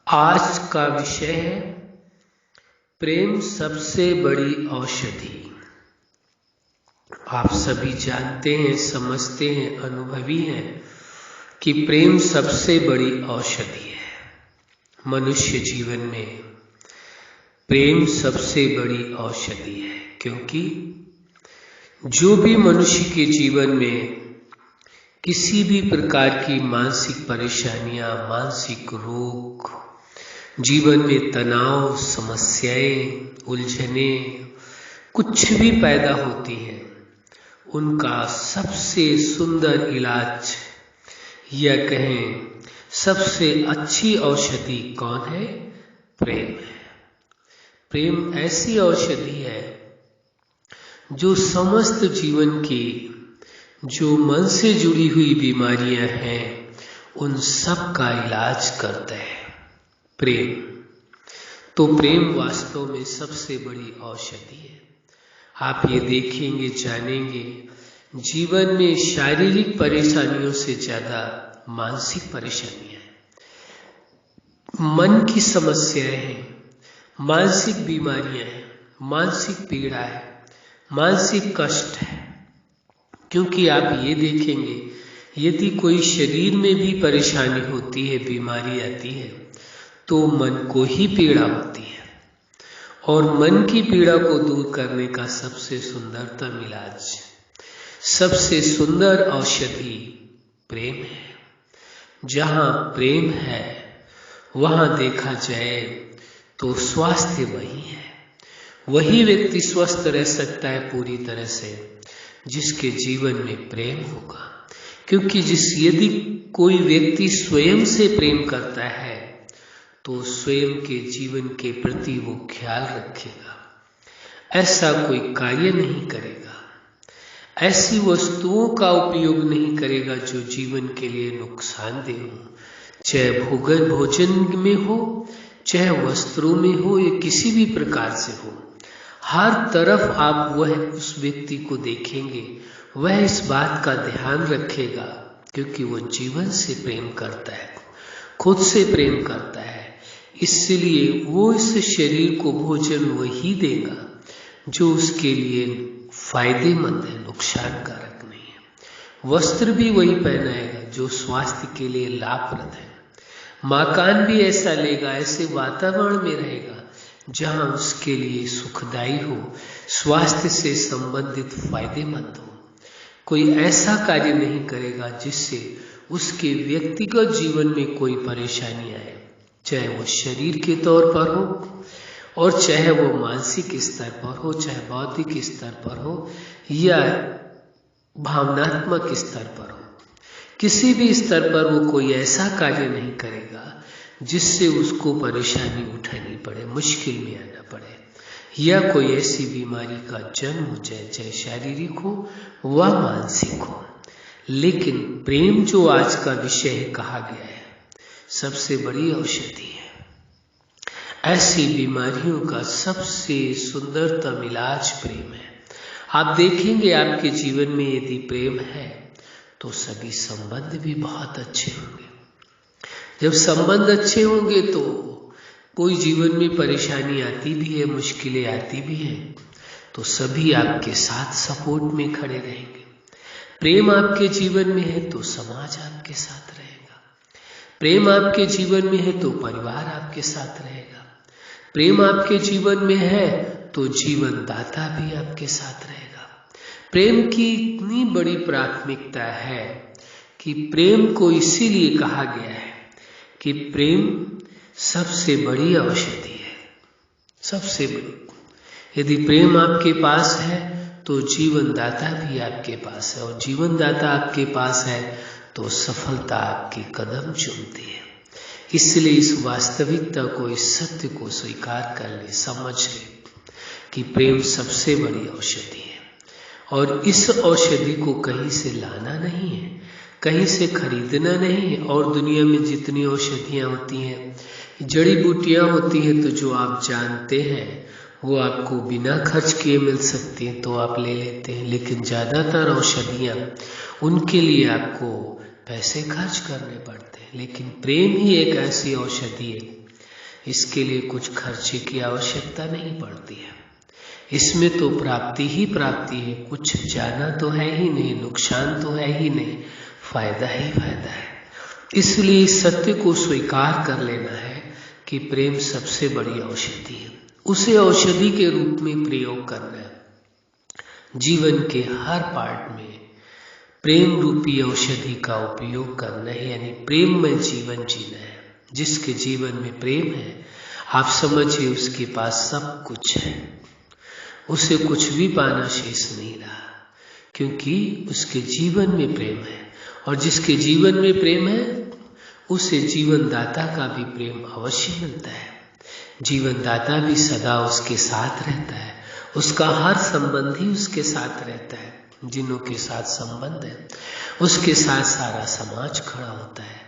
आज का विषय है प्रेम सबसे बड़ी औषधि। आप सभी जानते हैं, समझते हैं, अनुभवी हैं कि प्रेम सबसे बड़ी औषधि है। मनुष्य जीवन में प्रेम सबसे बड़ी औषधि है, क्योंकि जो भी मनुष्य के जीवन में किसी भी प्रकार की मानसिक परेशानियां, मानसिक रोग, जीवन में तनाव, समस्याएं, उलझने कुछ भी पैदा होती हैं, उनका सबसे सुंदर इलाज या कहें सबसे अच्छी औषधि कौन है? प्रेम है। प्रेम ऐसी औषधि है जो समस्त जीवन की जो मन से जुड़ी हुई बीमारियां हैं उन सब का इलाज करता है। प्रेम तो प्रेम वास्तव में सबसे बड़ी औषधि है। आप ये देखेंगे, जानेंगे, जीवन में शारीरिक परेशानियों से ज्यादा मानसिक परेशानियां हैं, मन की समस्याएं हैं, मानसिक बीमारियां हैं, मानसिक पीड़ा है, मानसिक कष्ट है। क्योंकि आप ये देखेंगे, यदि कोई शरीर में भी परेशानी होती है, बीमारी आती है, तो मन को ही पीड़ा होती है। और मन की पीड़ा को दूर करने का सबसे सुंदरतम इलाज, सबसे सुंदर औषधि प्रेम है। जहां प्रेम है वहां देखा जाए तो स्वास्थ्य वही है। वही व्यक्ति स्वस्थ रह सकता है पूरी तरह से जिसके जीवन में प्रेम होगा। क्योंकि यदि कोई व्यक्ति स्वयं से प्रेम करता है तो स्वयं के जीवन के प्रति वो ख्याल रखेगा, ऐसा कोई कार्य नहीं करेगा, ऐसी वस्तुओं का उपयोग नहीं करेगा जो जीवन के लिए नुकसानदेह हो, चाहे भोजन में हो, चाहे वस्त्रों में हो, या किसी भी प्रकार से हो। हर तरफ आप वह उस व्यक्ति को देखेंगे, वह इस बात का ध्यान रखेगा, क्योंकि वो जीवन से प्रेम करता है, खुद से प्रेम करता है। इसलिए वो इस शरीर को भोजन वही देगा जो उसके लिए फायदेमंद है, नुकसानकारक नहीं है। वस्त्र भी वही पहनाएगा जो स्वास्थ्य के लिए लाभप्रद है। मकान भी ऐसा लेगा, ऐसे वातावरण में रहेगा जहां उसके लिए सुखदायी हो, स्वास्थ्य से संबंधित फायदेमंद हो। कोई ऐसा कार्य नहीं करेगा जिससे उसके व्यक्तिगत जीवन में कोई परेशानी आए, चाहे वो शरीर के तौर पर हो और चाहे वो मानसिक स्तर पर हो, चाहे बौद्धिक स्तर पर हो या भावनात्मक स्तर पर हो। किसी भी स्तर पर वो कोई ऐसा कार्य नहीं करेगा जिससे उसको परेशानी उठानी पड़े, मुश्किल में आना पड़े, या कोई ऐसी बीमारी का जन्म हो जाए, चाहे शारीरिक हो व मानसिक हो। लेकिन प्रेम जो आज का विषय कहा गया है, सबसे बड़ी औषधि है। ऐसी बीमारियों का सबसे सुंदरतम इलाज प्रेम है। आप देखेंगे आपके जीवन में यदि प्रेम है तो सभी संबंध भी बहुत अच्छे होंगे। जब संबंध अच्छे होंगे तो कोई जीवन में परेशानी आती भी है, मुश्किलें आती भी हैं, तो सभी आपके साथ सपोर्ट में खड़े रहेंगे। प्रेम आपके जीवन में है तो समाज आपके साथ रहेगा। प्रेम आपके जीवन में है तो परिवार आपके साथ रहेगा। प्रेम आपके जीवन में है तो जीवन दाता भी आपके साथ रहेगा। प्रेम की इतनी बड़ी प्राथमिकता है कि प्रेम को इसीलिए कहा गया है कि प्रेम सबसे बड़ी औषधि है, सबसे बड़ी। यदि प्रेम आपके पास है तो जीवन दाता भी आपके पास है, और जीवन दाता आपके पास है तो सफलता आपके कदम चूमती है। इसलिए इस वास्तविकता को, इस सत्य को स्वीकार कर ले, समझ ले कि प्रेम सबसे बड़ी औषधि है। और इस औषधि को कहीं से लाना नहीं है, कहीं से खरीदना नहीं है। और दुनिया में जितनी औषधियाँ होती हैं, जड़ी बूटियाँ होती हैं, तो जो आप जानते हैं वो आपको बिना खर्च किए मिल सकती हैं तो आप ले लेते हैं। लेकिन ज़्यादातर औषधियाँ, उनके लिए आपको पैसे खर्च करने पड़ते हैं। लेकिन प्रेम ही एक ऐसी औषधि है इसके लिए कुछ खर्चे की आवश्यकता नहीं पड़ती है। इसमें तो प्राप्ति ही प्राप्ति है, कुछ जाना तो है ही नहीं, नुकसान तो है ही नहीं, फायदा ही फायदा है। इसलिए इस सत्य को स्वीकार कर लेना है कि प्रेम सबसे बड़ी औषधि है। उसे औषधि के रूप में प्रयोग करना है। जीवन के हर पार्ट में प्रेम रूपी औषधि का उपयोग करना है, यानी प्रेम में जीवन जीना है। जिसके जीवन में प्रेम है, आप समझिए उसके पास सब कुछ है, उसे कुछ भी पाना शेष नहीं रहा, क्योंकि उसके जीवन में प्रेम है। और जिसके जीवन में प्रेम है उसे जीवन दाता का भी प्रेम अवश्य मिलता है। जीवन दाता भी सदा उसके साथ रहता है, उसका हर संबंधी उसके साथ रहता है। जिन्हों के साथ संबंध है उसके साथ सारा समाज खड़ा होता है,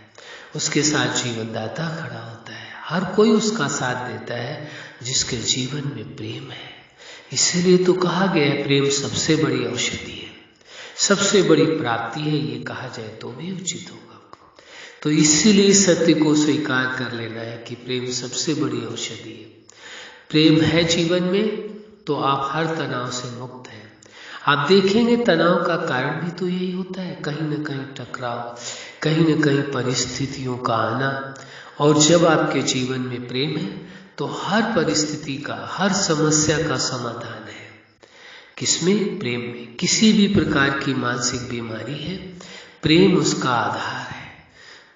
उसके साथ जीवन दाता खड़ा होता है। हर कोई उसका साथ देता है जिसके जीवन में प्रेम है। इसीलिए तो कहा गया है प्रेम सबसे बड़ी औषधि है, सबसे बड़ी प्राप्ति है, ये कहा जाए तो भी उचित होगा। तो इसीलिए सत्य को स्वीकार कर लेना है कि प्रेम सबसे बड़ी औषधि है। प्रेम है जीवन में तो आप हर तनाव से मुक्त हैं। आप देखेंगे तनाव का कारण भी तो यही होता है, कहीं न कहीं टकराव, कहीं न कहीं परिस्थितियों का आना। और जब आपके जीवन में प्रेम है तो हर परिस्थिति का, हर समस्या का समाधान है। किसमें? प्रेम में। किसी भी प्रकार की मानसिक बीमारी है, प्रेम उसका आधार है।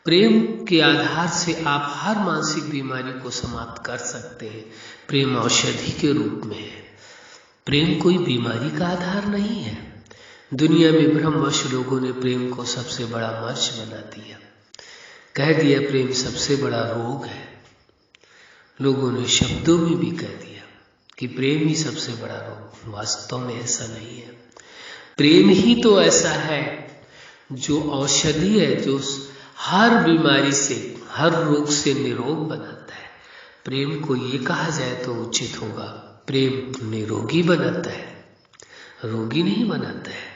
प्रेम के आधार से आप हर मानसिक बीमारी को समाप्त कर सकते हैं। प्रेम औषधि के रूप में है। प्रेम कोई बीमारी का आधार नहीं है। दुनिया में भ्रमवश लोगों ने प्रेम को सबसे बड़ा मर्ज बना दिया, कह दिया प्रेम सबसे बड़ा रोग है। लोगों ने शब्दों में भी कह दिया कि प्रेम ही सबसे बड़ा रोग। वास्तव में ऐसा नहीं है। प्रेम ही तो ऐसा है जो औषधि है, जो हर बीमारी से, हर रोग से निरोग बनाता है। प्रेम को ये कहा जाए तो उचित होगा, प्रेम निरोगी बनाता है, रोगी नहीं बनाता है।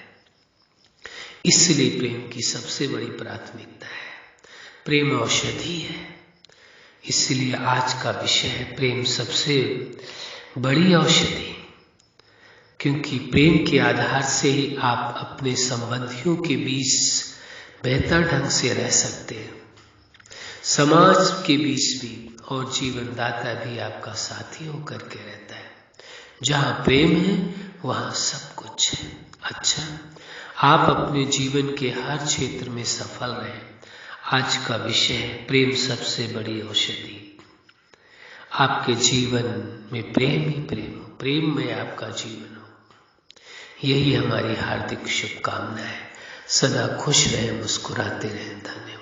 इसलिए प्रेम की सबसे बड़ी प्राथमिकता है। प्रेम औषधि है। इसलिए आज का विषय है प्रेम सबसे बड़ी औषधि, क्योंकि प्रेम के आधार से ही आप अपने संबंधियों के बीच बेहतर ढंग से रह सकते हैं, समाज के बीच भी, और जीवन दाता भी आपका साथी होकर के रहता है। जहाँ प्रेम है वहाँ सब कुछ है। अच्छा, आप अपने जीवन के हर क्षेत्र में सफल रहें। आज का विषय है प्रेम सबसे बड़ी औषधि। आपके जीवन में प्रेम ही प्रेम हो, प्रेम में आपका जीवन हो। यही हमारी हार्दिक शुभकामना है। सदा खुश रहें, मुस्कुराते रहें। धन्यवाद।